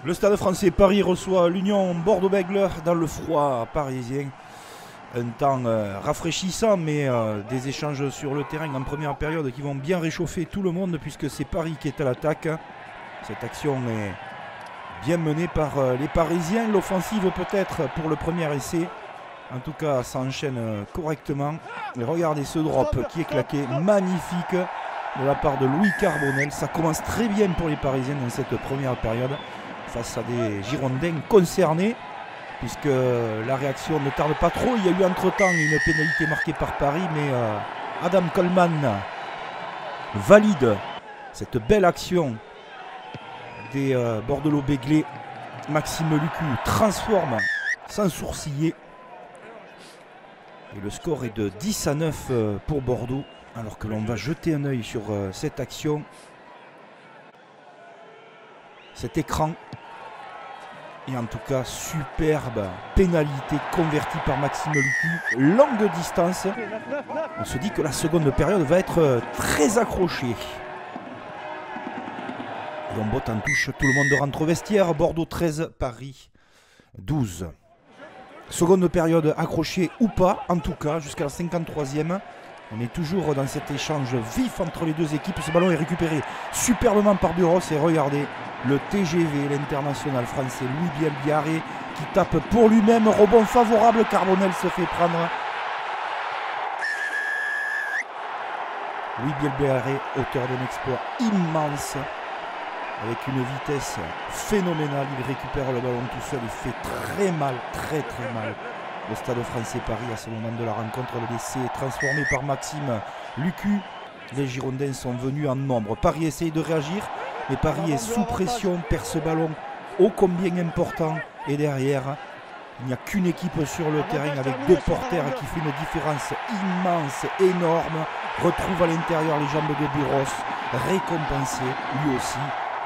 Le Stade Français Paris reçoit l'Union Bordeaux-Bègles dans le froid parisien. Un temps rafraîchissant, mais des échanges sur le terrain en première période qui vont bien réchauffer tout le monde puisque c'est Paris qui est à l'attaque. Cette action est bien menée par les Parisiens. L'offensive peut-être pour le premier essai. En tout cas, ça enchaîne correctement. Et regardez ce drop qui est claqué. Magnifique de la part de Louis Carbonel. Ça commence très bien pour les Parisiens dans cette première période. Face à des Girondins concernés, puisque la réaction ne tarde pas trop. Il y a eu entre-temps une pénalité marquée par Paris, mais Adam Coleman valide cette belle action des Bordelais-Bègles. Maxime Lucu transforme sans sourciller. Et le score est de 10-9 pour Bordeaux, alors que l'on va jeter un œil sur cette action. Cet écran. Et en tout cas, superbe pénalité convertie par Maxime Lucu. Longue distance. On se dit que la seconde période va être très accrochée. Et on botte en touche. Tout le monde rentre au vestiaire. Bordeaux 13, Paris 12. Seconde période accrochée ou pas, en tout cas, jusqu'à la 53e. On est toujours dans cet échange vif entre les deux équipes. Ce ballon est récupéré superbement par Buros. Et regardez le TGV, l'international français Louis Bielbiarré qui tape pour lui-même. Rebond favorable, Carbonel se fait prendre. Louis Bielbiarré, auteur d'un exploit immense. Avec une vitesse phénoménale, il récupère le ballon tout seul. Il fait très mal, très mal. Le Stade Français Paris à ce moment de la rencontre, le décès est transformé par Maxime Lucu. Les Girondins sont venus en nombre. Paris essaye de réagir, mais Paris est sous pression, perd ce ballon ô combien important. Et derrière, il n'y a qu'une équipe sur le terrain avec deux porteurs qui fait une différence immense, énorme. Retrouve à l'intérieur les jambes de Buros, récompensé lui aussi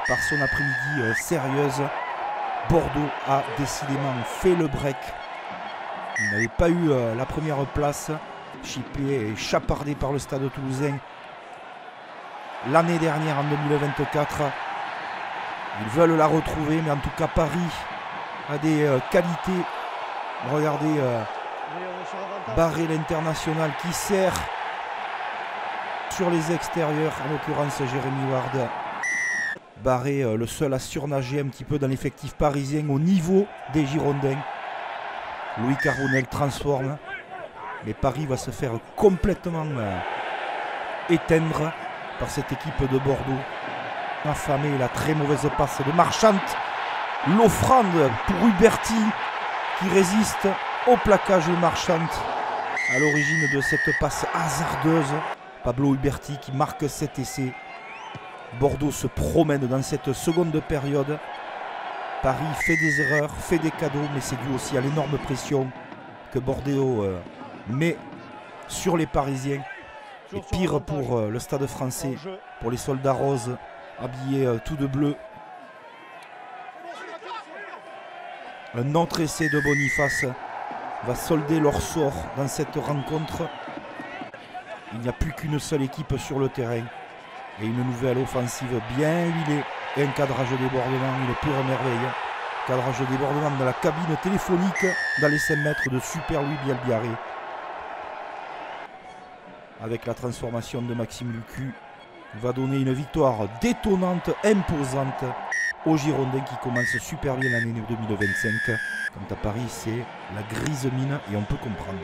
par son après-midi sérieuse. Bordeaux a décidément fait le break. Il n'avait pas eu la première place, chippé et chapardé par le Stade toulousain l'année dernière en 2024. Ils veulent la retrouver, mais en tout cas Paris a des qualités. Regardez Barré l'international qui sert sur les extérieurs, en l'occurrence Jérémy Ward. Barré le seul à surnager un petit peu dans l'effectif parisien au niveau des Girondins. Louis Carbonel transforme, mais Paris va se faire complètement éteindre par cette équipe de Bordeaux. Affamé, la très mauvaise passe de Marchant. L'offrande pour Huberti qui résiste au plaquage de Marchant. À l'origine de cette passe hasardeuse, Pablo Huberti qui marque cet essai. Bordeaux se promène dans cette seconde période. Paris fait des erreurs, fait des cadeaux, mais c'est dû aussi à l'énorme pression que Bordeaux met sur les Parisiens. Et pire pour le Stade Français, pour les soldats roses, habillés tout de bleu. Un autre essai de Boniface va solder leur sort dans cette rencontre. Il n'y a plus qu'une seule équipe sur le terrain. Et une nouvelle offensive bien huilée. Et un cadrage débordement, une pure merveille. Cadrage débordement de la cabine téléphonique dans les 5 mètres de Super Louis Bielbiarré. Avec la transformation de Maxime Lucu, va donner une victoire détonnante, imposante aux Girondins qui commencent super bien l'année 2025. Quant à Paris, c'est la grise mine et on peut comprendre.